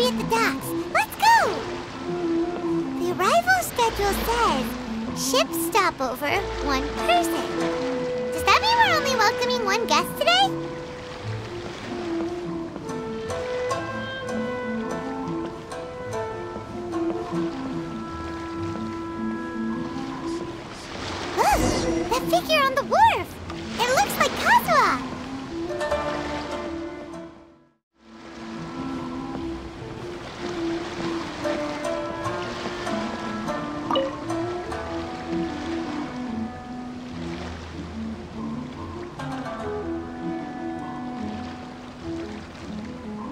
at the docks. Let's go! The arrival schedule says ship stopover, 1 person. Does that mean we're only welcoming 1 guest today? Look! That figure on the wharf! It looks like Kazuha!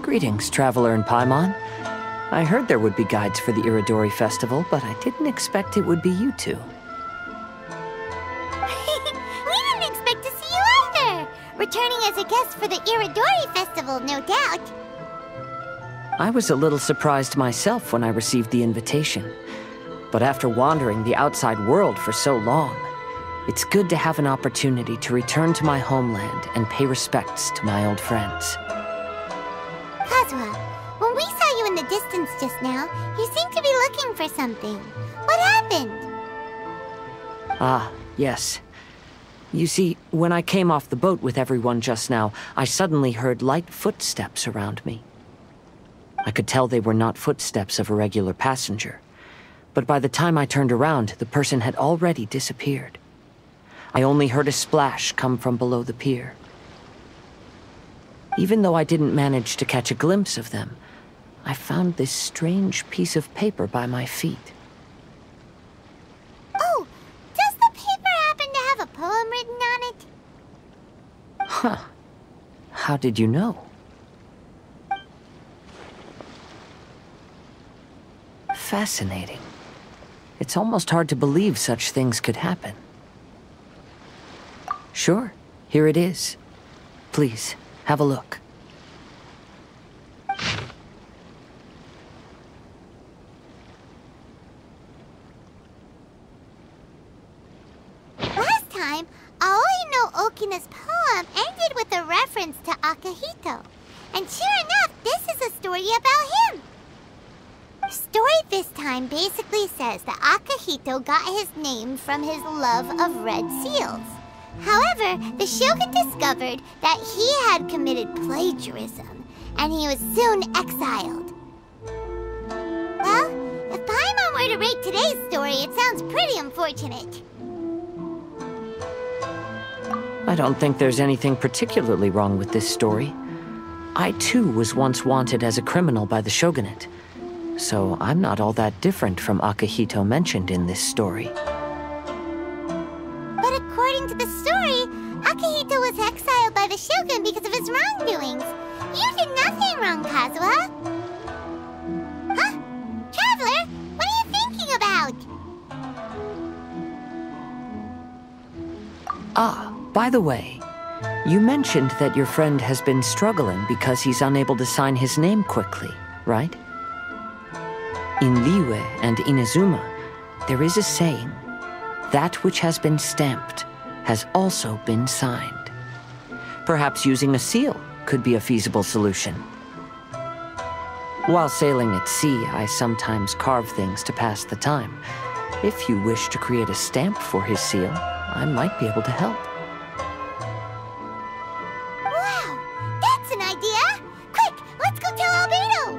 Greetings, traveler in Paimon. I heard there would be guides for the Iridori Festival, but I didn't expect it would be you two. We didn't expect to see you either! Returning as a guest for the Iridori Festival, no doubt. I was a little surprised myself when I received the invitation. But after wandering the outside world for so long, it's good to have an opportunity to return to my homeland and pay respects to my old friends. Kazuha, when we saw you in the distance just now, you seemed to be looking for something. What happened? Ah, yes. You see, when I came off the boat with everyone just now, I suddenly heard light footsteps around me. I could tell they were not footsteps of a regular passenger. But by the time I turned around, the person had already disappeared. I only heard a splash come from below the pier. Even though I didn't manage to catch a glimpse of them, I found this strange piece of paper by my feet. Oh, does the paper happen to have a poem written on it? Huh. How did you know? Fascinating. It's almost hard to believe such things could happen. Sure, here it is. Please, have a look. Last time, Aoi no Okina's poem ended with a reference to Akihito. And sure enough, this is a story about him. The story this time basically says that Akihito got his name from his love of red seals. However, the Shogun discovered that he had committed plagiarism, and he was soon exiled. Well, if Paimon were to rate today's story, it sounds pretty unfortunate. I don't think there's anything particularly wrong with this story. I too was once wanted as a criminal by the shogunate, so I'm not all that different from Akihito mentioned in this story. But according to the story, Akihito was exiled by the Shogun because of his wrongdoings. You did nothing wrong, Kazuha. Huh? Traveler, what are you thinking about? Ah, by the way, you mentioned that your friend has been struggling because he's unable to sign his name quickly, right? In Liyue and Inazuma, there is a saying, that which has been stamped has also been signed. Perhaps using a seal could be a feasible solution. While sailing at sea, I sometimes carve things to pass the time. If you wish to create a stamp for his seal, I might be able to help. Wow, that's an idea! Quick, let's go tell Albedo!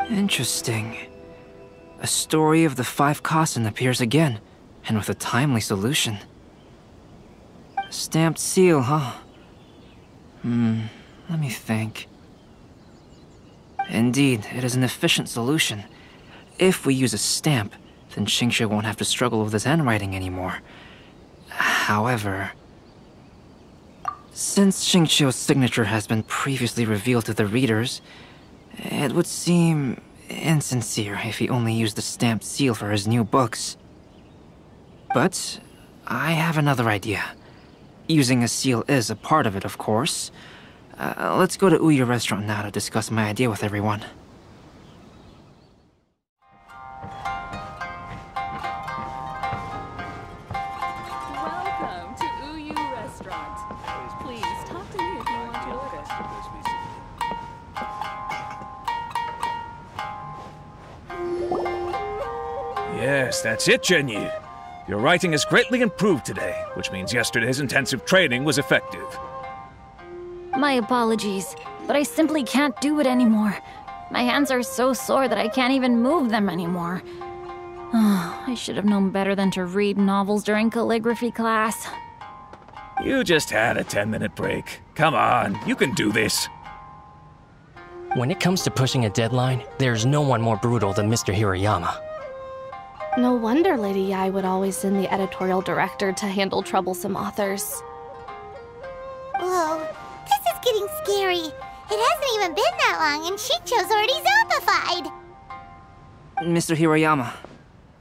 Interesting. A story of the 5 Kasen appears again, and with a timely solution. Stamped seal, huh? Let me think. Indeed, it is an efficient solution. If we use a stamp, then Xingqiu won't have to struggle with his handwriting anymore. However, since Xingqiu's signature has been previously revealed to the readers, it would seem insincere if he only used the stamped seal for his new books. But I have another idea. Using a seal is a part of it, of course. Let's go to Ouya restaurant now to discuss my idea with everyone. Welcome to Ouya restaurant. Please talk to me if you want your order. Yes, that's it, Zhenyu. Your writing has greatly improved today, which means yesterday's intensive training was effective. My apologies, but I simply can't do it anymore. My hands are so sore that I can't even move them anymore. Oh, I should have known better than to read novels during calligraphy class. You just had a 10-minute break. Come on, you can do this. When it comes to pushing a deadline, there's no one more brutal than Mr. Hirayama. No wonder Lady Yai would always send the editorial director to handle troublesome authors. Whoa, this is getting scary. It hasn't even been that long and Qiqi's already zombified. Mr. Hirayama,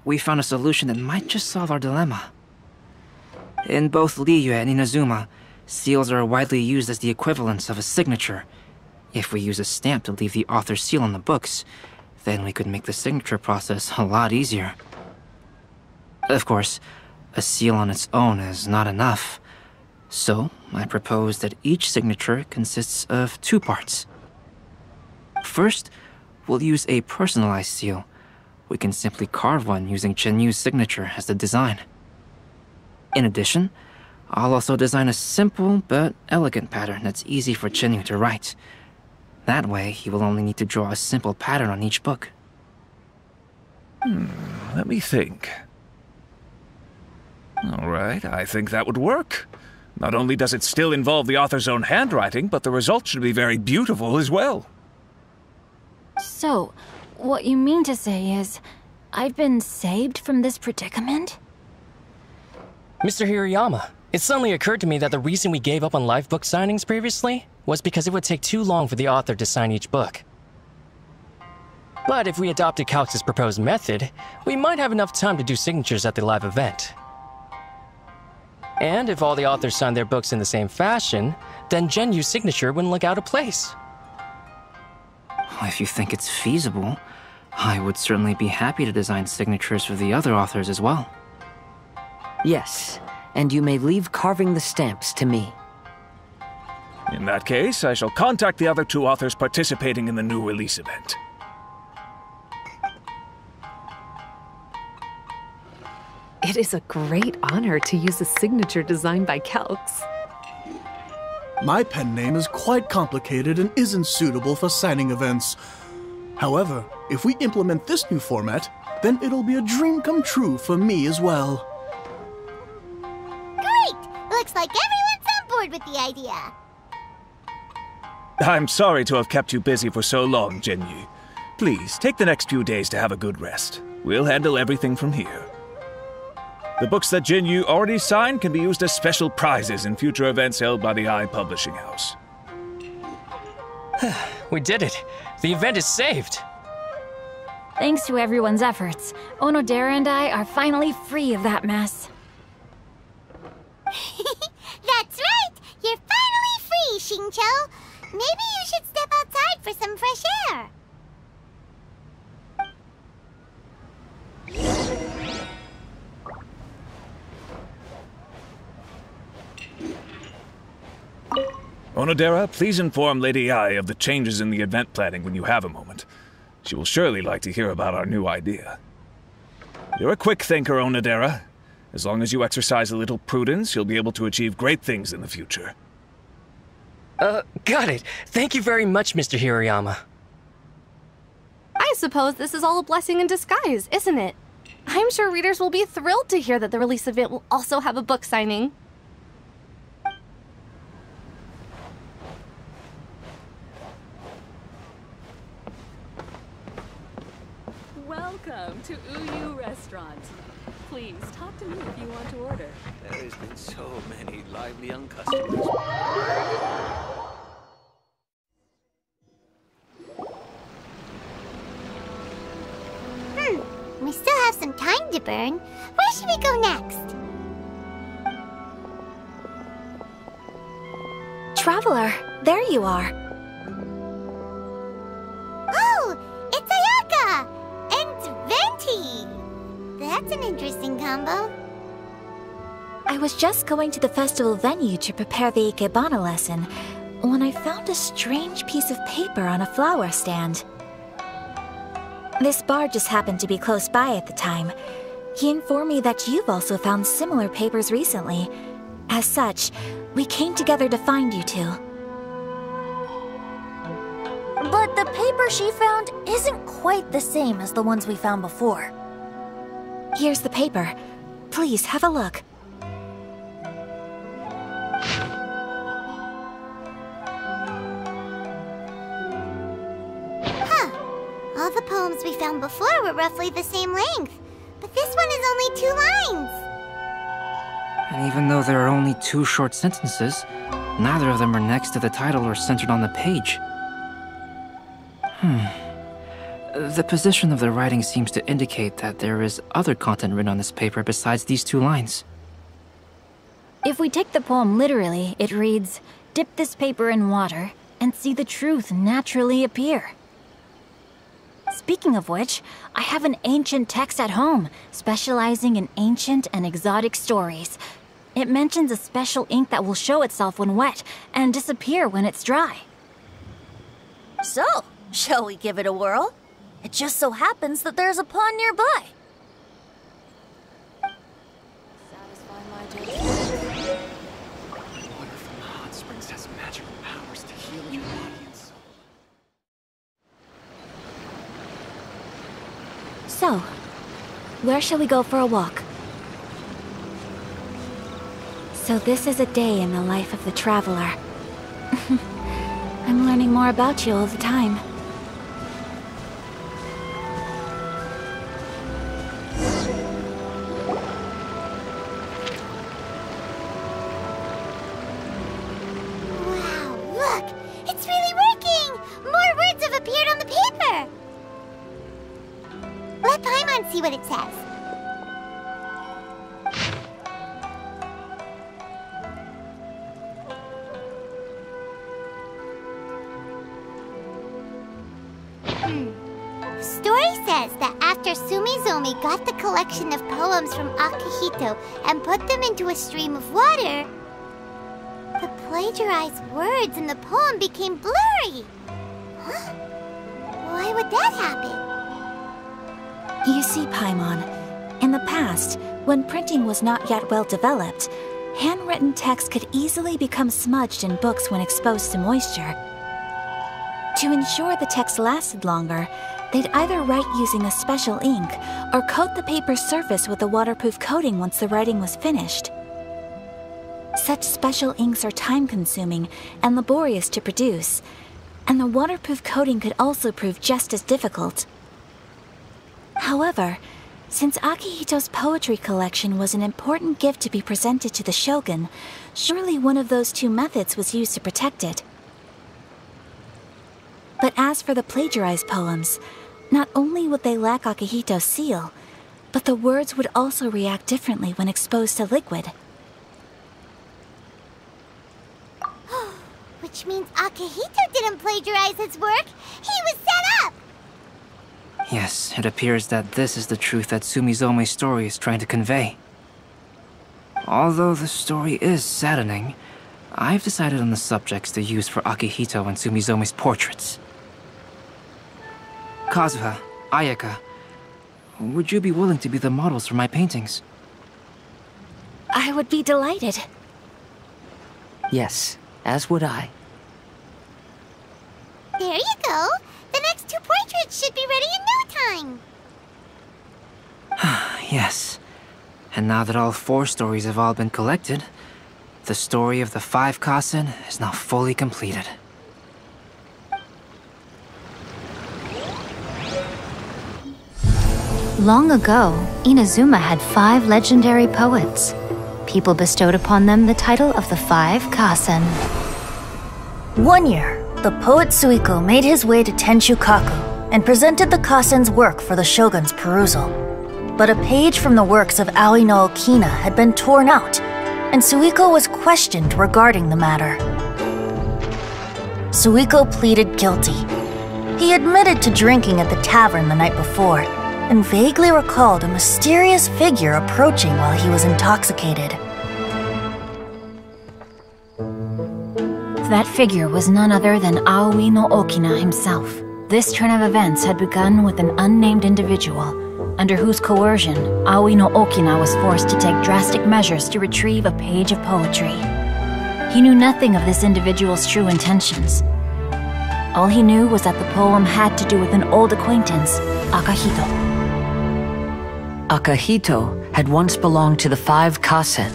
we found a solution that might just solve our dilemma. In both Liyue and Inazuma, seals are widely used as the equivalents of a signature. If we use a stamp to leave the author's seal on the books, then we could make the signature process a lot easier. Of course, a seal on its own is not enough. So, I propose that each signature consists of 2 parts. First, we'll use a personalized seal. We can simply carve one using Chenyu's signature as the design. In addition, I'll also design a simple but elegant pattern that's easy for Chenyu to write. That way, he will only need to draw a simple pattern on each book. Let me think. All right, I think that would work. Not only does it still involve the author's own handwriting, but the result should be very beautiful as well. So, what you mean to say is, I've been saved from this predicament? Mr. Hirayama, it suddenly occurred to me that the reason we gave up on live book signings previously was because it would take too long for the author to sign each book. But if we adopted Calx's proposed method, we might have enough time to do signatures at the live event. And if all the authors signed their books in the same fashion, then Genyu's signature wouldn't look out of place. If you think it's feasible, I would certainly be happy to design signatures for the other authors as well. Yes, and you may leave carving the stamps to me. In that case, I shall contact the other 2 authors participating in the new release event. It is a great honor to use a signature designed by Calx. My pen name is quite complicated and isn't suitable for signing events. However, if we implement this new format, then it'll be a dream come true for me as well. Great! Looks like everyone's on board with the idea. I'm sorry to have kept you busy for so long, Zhenyu. Please, take the next few days to have a good rest. We'll handle everything from here. The books that Zhenyu already signed can be used as special prizes in future events held by the Eye Publishing House. We did it! The event is saved! Thanks to everyone's efforts, Onodera and I are finally free of that mess. That's right! You're finally free, Xingqiu! Maybe you should step outside for some fresh air. Onodera, please inform Lady Ai of the changes in the event planning when you have a moment. She will surely like to hear about our new idea. You're a quick thinker, Onodera. As long as you exercise a little prudence, you'll be able to achieve great things in the future. Got it. Thank you very much, Mr. Hirayama. I suppose this is all a blessing in disguise, isn't it? I'm sure readers will be thrilled to hear that the release event will also have a book signing. Welcome to Uyu Restaurant. Please talk to me if you want to order. There's been so many lively young customers. We still have some time to burn. Where should we go next? Traveler, there you are. Oh, it's Ayaka! And Venti! That's an interesting combo. I was just going to the festival venue to prepare the Ikebana lesson when I found a strange piece of paper on a flower stand. This bard just happened to be close by at the time. He informed me that you've also found similar papers recently. As such, we came together to find you two. But the paper she found isn't quite the same as the ones we found before. Here's the paper. Please, have a look. All the poems we found before were roughly the same length, but this one is only 2 lines. And even though there are only 2 short sentences, neither of them are next to the title or centered on the page. The position of the writing seems to indicate that there is other content written on this paper besides these 2 lines. If we take the poem literally, it reads, "Dip this paper in water and see the truth naturally appear." Speaking of which, I have an ancient text at home, specializing in ancient and exotic stories. It mentions a special ink that will show itself when wet and disappear when it's dry. So, shall we give it a whirl? It just so happens that there's a pond nearby. Satisfy my taste. Water from the hot springs has magical powers to heal your body and soul. So, where shall we go for a walk? So this is a day in the life of the traveler. I'm learning more about you all the time. Wow, look! It's really working! More words have appeared on the paper! Let Paimon see what it says. Story says that after Sumizomi got the collection of poems from Akihito and put them into a stream of water, the plagiarized words in the poem became blurry. Huh? Why would that happen? You see, Paimon, in the past, when printing was not yet well developed, handwritten text could easily become smudged in books when exposed to moisture. To ensure the text lasted longer, they'd either write using a special ink or coat the paper's surface with a waterproof coating once the writing was finished. Such special inks are time-consuming and laborious to produce, and the waterproof coating could also prove just as difficult. However, since Akihito's poetry collection was an important gift to be presented to the shogun, surely one of those 2 methods was used to protect it. But as for the plagiarized poems, not only would they lack Akihito's seal, but the words would also react differently when exposed to liquid. Which means Akihito didn't plagiarize his work. He was set up! Yes, it appears that this is the truth that Sumizome's story is trying to convey. Although the story is saddening, I've decided on the subjects to use for Akihito and Sumizome's portraits. Kazuha, Ayaka, would you be willing to be the models for my paintings? I would be delighted. Yes, as would I. There you go. The next 2 portraits should be ready in no time. Yes. And now that all 4 stories have all been collected, the story of the 5 Kasen is now fully completed. Long ago, Inazuma had 5 legendary poets. People bestowed upon them the title of the 5 Kasen. One year, the poet Suiko made his way to Tenshukaku and presented the Kasen's work for the shogun's perusal. But a page from the works of Aoi no Okina had been torn out, and Suiko was questioned regarding the matter. Suiko pleaded guilty. He admitted to drinking at the tavern the night before, and vaguely recalled a mysterious figure approaching while he was intoxicated. That figure was none other than Aoi no Okina himself. This turn of events had begun with an unnamed individual, under whose coercion, Aoi no Okina was forced to take drastic measures to retrieve a page of poetry. He knew nothing of this individual's true intentions. All he knew was that the poem had to do with an old acquaintance, Akahito. Akahito had once belonged to the 5 Kasen.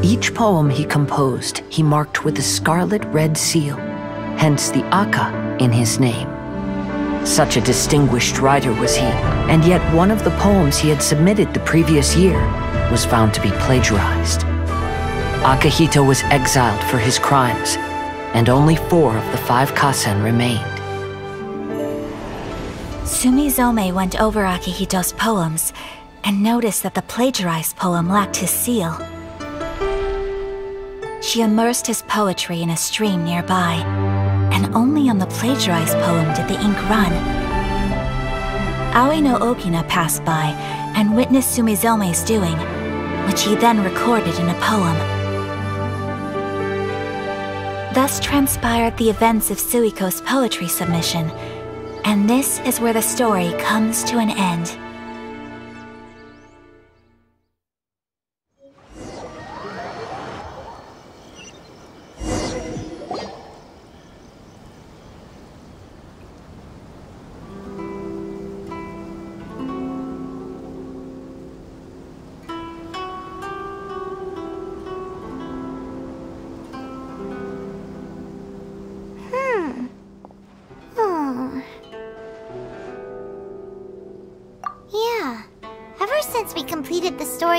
Each poem he composed, he marked with a scarlet red seal, hence the Aka in his name. Such a distinguished writer was he, and yet one of the poems he had submitted the previous year was found to be plagiarized. Akahito was exiled for his crimes, and only 4 of the 5 Kasen remained. Sumizome went over Akihito's poems and noticed that the plagiarized poem lacked his seal. She immersed his poetry in a stream nearby, and only on the plagiarized poem did the ink run. Aoi no Okina passed by and witnessed Sumizome's doing, which he then recorded in a poem. Thus transpired the events of Suiko's poetry submission, and this is where the story comes to an end.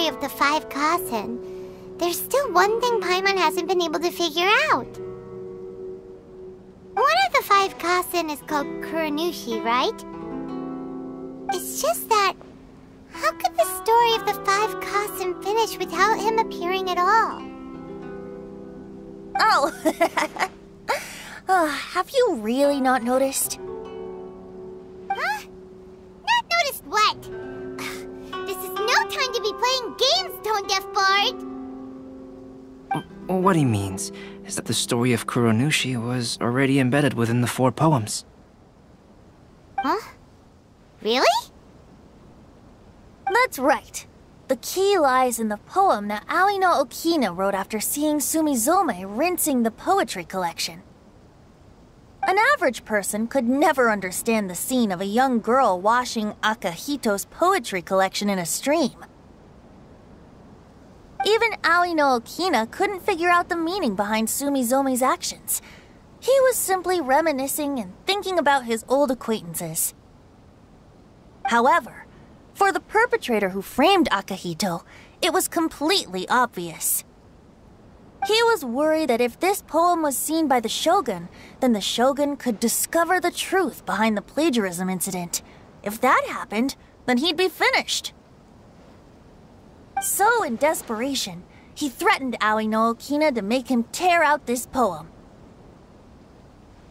Of the 5 Kasen, there's still one thing Paimon hasn't been able to figure out. One of the 5 Kasen is called Kuronushi, right? It's just that, how could the story of the 5 Kasen finish without him appearing at all? Oh, have you really not noticed? Huh? Not noticed what? This is no time to be playing games, Tone Deaf Bard! What he means is that the story of Kuronushi was already embedded within the 4 poems. Huh? Really? That's right. The key lies in the poem that Aoi no Okina wrote after seeing Sumizome rinsing the poetry collection. An average person could never understand the scene of a young girl washing Akahito's poetry collection in a stream. Even Aoi no Okina couldn't figure out the meaning behind Sumizome's actions. He was simply reminiscing and thinking about his old acquaintances. However, for the perpetrator who framed Akahito, it was completely obvious. He was worried that if this poem was seen by the Shogun, then the Shogun could discover the truth behind the plagiarism incident. If that happened, then he'd be finished. So, in desperation, he threatened Aoi no Okina to make him tear out this poem.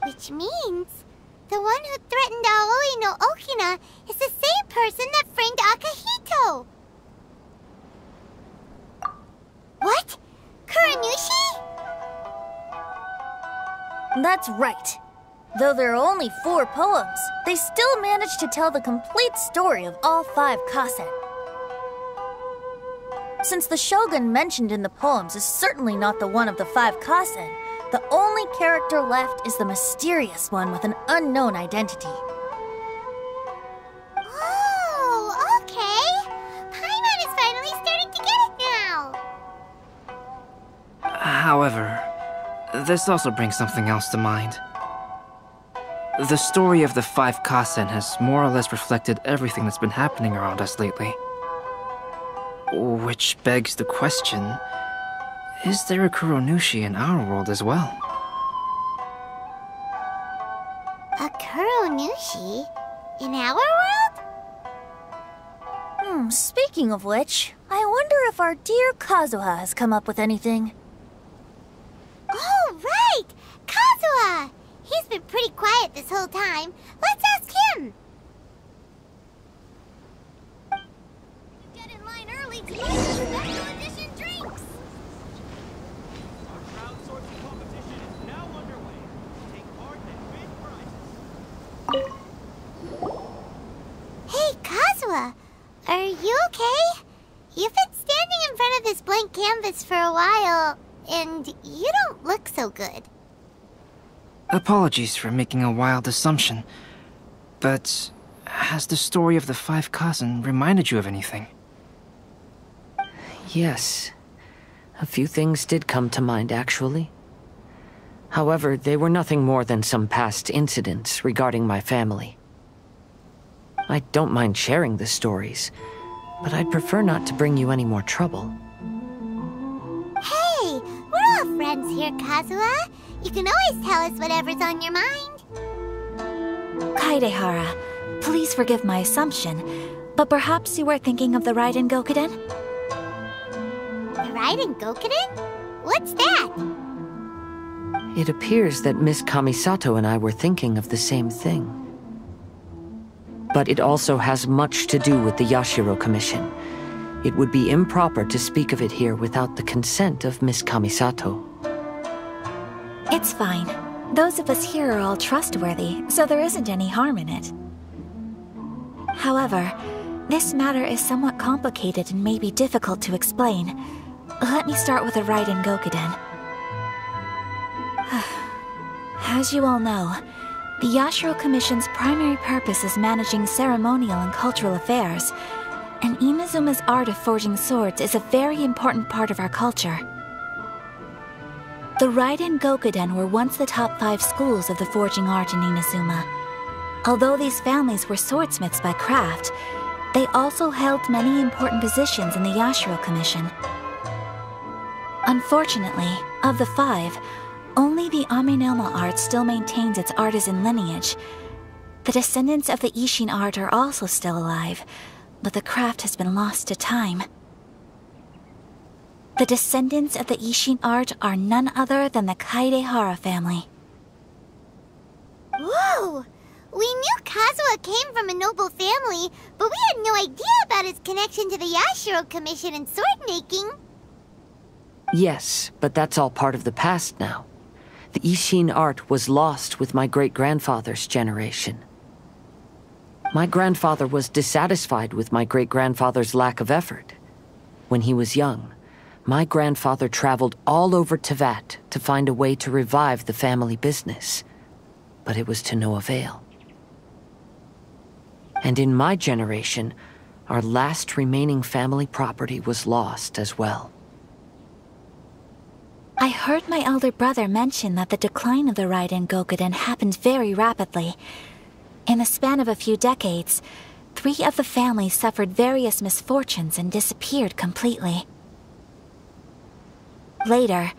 Which means, the one who threatened Aoi no Okina is the same person that framed Akahito! What? Kuronushi? That's right. Though there are only 4 poems, they still managed to tell the complete story of all 5 Kasen. Since the Shogun mentioned in the poems is certainly not the one of the 5 Kasen, the only character left is the mysterious one with an unknown identity. Oh, okay. Paimon is finally starting to get it now. However, this also brings something else to mind. The story of the 5 Kasen has more or less reflected everything that's been happening around us lately. Which begs the question, is there a Kuronushi in our world as well? A Kuronushi? In our world? Speaking of which, I wonder if our dear Kazuha has come up with anything. Oh, right! Kazuha! He's been pretty quiet this whole time. Let's ask him! Get in line early to get the special edition drinks! Our crowdsourcing competition is now underway. Take part and win prizes. Hey, Kazuha! Are you okay? You've been standing in front of this blank canvas for a while, and you don't look so good. Apologies for making a wild assumption, but has the story of the 5 Kasen reminded you of anything? Yes. A few things did come to mind, actually. However, they were nothing more than some past incidents regarding my family. I don't mind sharing the stories, but I'd prefer not to bring you any more trouble. Hey, we're all friends here, Kazuha. You can always tell us whatever's on your mind. Kaidehara, please forgive my assumption, but perhaps you were thinking of the Raiden Gokuden? The Raiden Gokuden? What's that? It appears that Miss Kamisato and I were thinking of the same thing. But it also has much to do with the Yashiro Commission. It would be improper to speak of it here without the consent of Miss Kamisato. It's fine. Those of us here are all trustworthy, so there isn't any harm in it. However, this matter is somewhat complicated and may be difficult to explain. Let me start with the Raiden Gokuden. As you all know, the Yashiro Commission's primary purpose is managing ceremonial and cultural affairs, and Inazuma's art of forging swords is a very important part of our culture. The Raiden Gokuden were once the top 5 schools of the forging art in Inazuma. Although these families were swordsmiths by craft, they also held many important positions in the Yashiro Commission. Unfortunately, of the 5, only the Aminoma art still maintains its artisan lineage. The descendants of the Ishin art are also still alive, but the craft has been lost to time. The descendants of the Ishin art are none other than the Kaidehara family. Whoa! We knew Kazuha came from a noble family, but we had no idea about his connection to the Yashiro Commission and sword making. Yes, but that's all part of the past now. The Ishin art was lost with my great-grandfather's generation. My grandfather was dissatisfied with my great-grandfather's lack of effort. When he was young, my grandfather traveled all over Tevat to find a way to revive the family business, but it was to no avail. And in my generation, our last remaining family property was lost as well. I heard my elder brother mention that the decline of the Raiden Gokuden happened very rapidly. In the span of a few decades, 3 of the families suffered various misfortunes and disappeared completely. Later,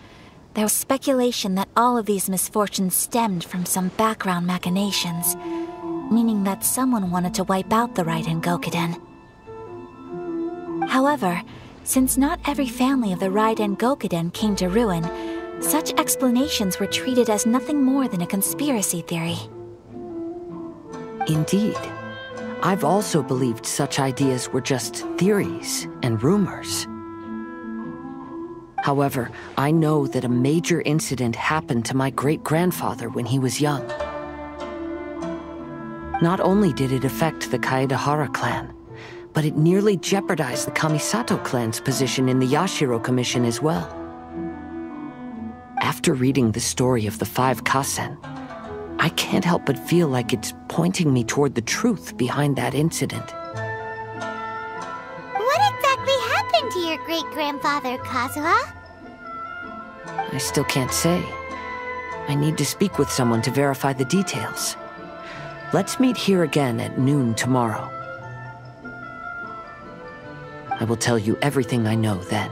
there was speculation that all of these misfortunes stemmed from some background machinations, meaning that someone wanted to wipe out the Raiden Gokuden. However, since not every family of the Raiden Gokuden came to ruin, such explanations were treated as nothing more than a conspiracy theory. Indeed. I've also believed such ideas were just theories and rumors. However, I know that a major incident happened to my great-grandfather when he was young. Not only did it affect the Kaedehara clan, but it nearly jeopardized the Kamisato clan's position in the Yashiro Commission as well. After reading the story of the 5 Kasen, I can't help but feel like it's pointing me toward the truth behind that incident. What exactly happened to your great-grandfather, Kazuha? I still can't say. I need to speak with someone to verify the details. Let's meet here again at noon tomorrow. I will tell you everything I know then.